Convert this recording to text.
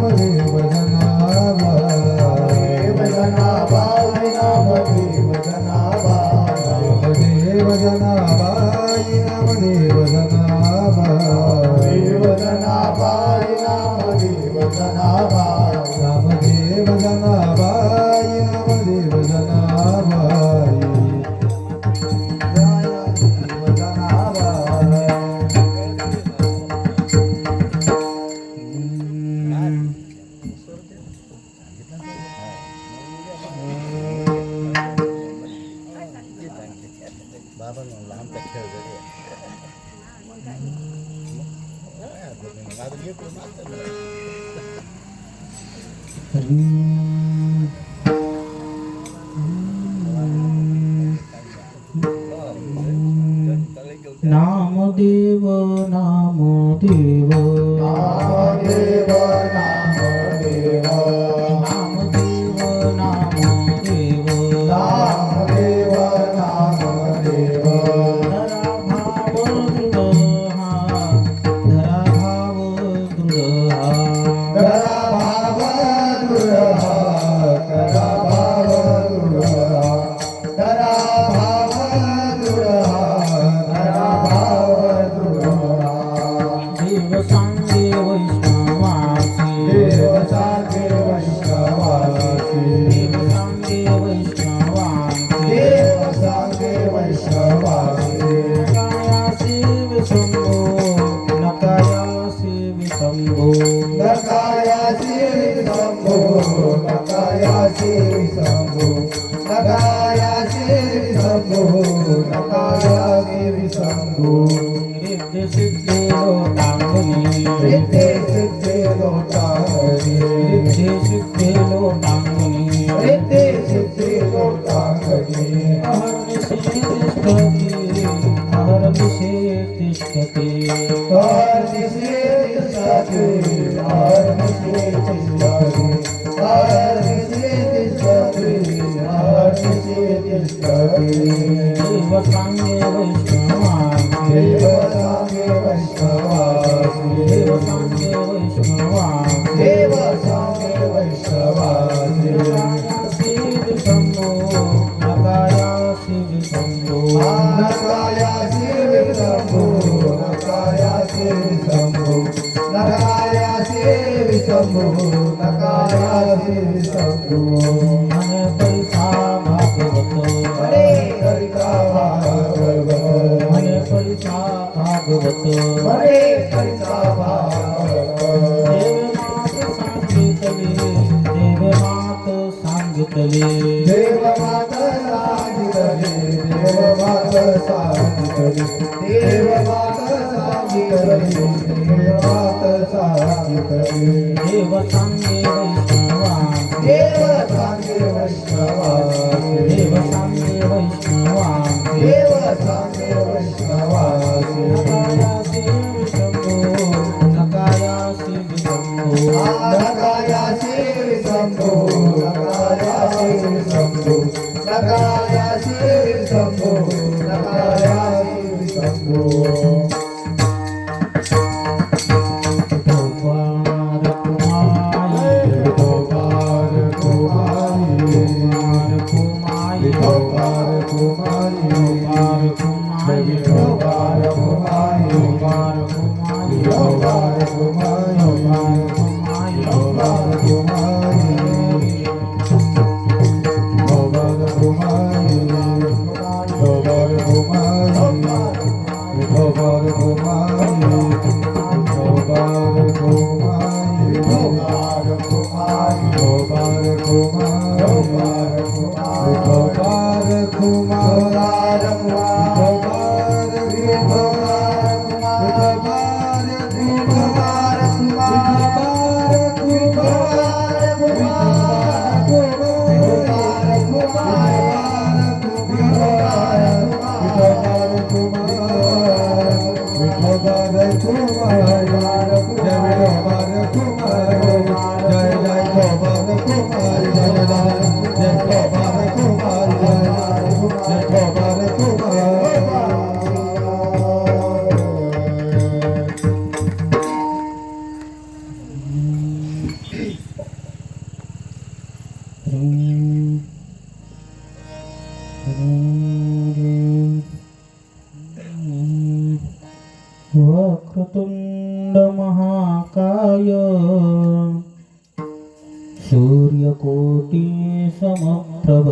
नामदेव जनाबाई जनाबाई नामदेव जनाबाई नामदेव जनाबाई नामदेव जनाबाई जनाबाई नामदेव जनाबाई नामदेव जनाबाई नामदेव जनाबाई नामदेव नामदेव नामदेव नामदेव नामदेव नामदेव नामदेव नामदेव धरा भाव दृढ करा भाव दृढ करा भाव दृढ करा भाव दृढ करा भाव दृढ देव सांगे वैष्णवासी देव सांगे वैष्णवासी देव सांगे वैष्णवासी देव सांगे वैष्णवासी नकाया शिव शंभो नकाया शिव शंभो नकाया शिव शंभो नकाया शिव शंभो नकाया शिव शंभो नकाया शिव शंभो रिद्ध सिद्धे लोटांगणी रिद्धे सिद्धे लोटांगणी रिद्धे सिद्धे लोटांगणी रिद्धे सिद्धे लोटांगणी अहर्निशे तिष्ठति हरनिशे तिष्ठति हरनिशे तिष्ठति हरनिशे तिष्ठति हरनिशे तिष्ठति देव सांगे वैष्णवासी देव सांगे वैष्णवासी देव सांगे वैष्णवासी देव सांगे वैष्णवासी नकाया शिव शंभो नकाया शिव शंभो नकाया शिव शंभो नकाया शिव शंभो नकाया शिव शंभो नकाया शिव शंभो मन परिसा भागवत हरे हरिका भागवत मन परिसा भागवत हरे हरिका भागवत देव मात सांगितले देव मात सांगितले देव मात सांगितले देव मात सांगितले देव मात सांगितले देव सांगे वैष्णवासी देव सांगे वैष्णवासी देव सांगे वैष्णवासी देव सांगे वैष्णवासी नकाया शिव शंभो नकाया शिव शंभो नकाया शिव शंभो नकाया शिव शंभो नकाया शिव शंभो नकाया शिव शंभो गोपाल कुमारी गोपाल कुमारी गोपाल कुमारी गोपाल कुमारी गोपाल कुमारी गोपाल कुमारी गोपाल कुमारी गोपाल कुमारी गोपाल कुमारी गोपाल कुमारी गोपाल कुमारी गोपाल कुमारी गोपाल कुमारी गोपाल कुमारी गोपाल कुमारी गोपाल कुमारी गोपाल कुमार गोपाल ह्रीं ह्रीं ह्रीं वक्रतुंड महाकाय सूर्यकोटि समप्रभ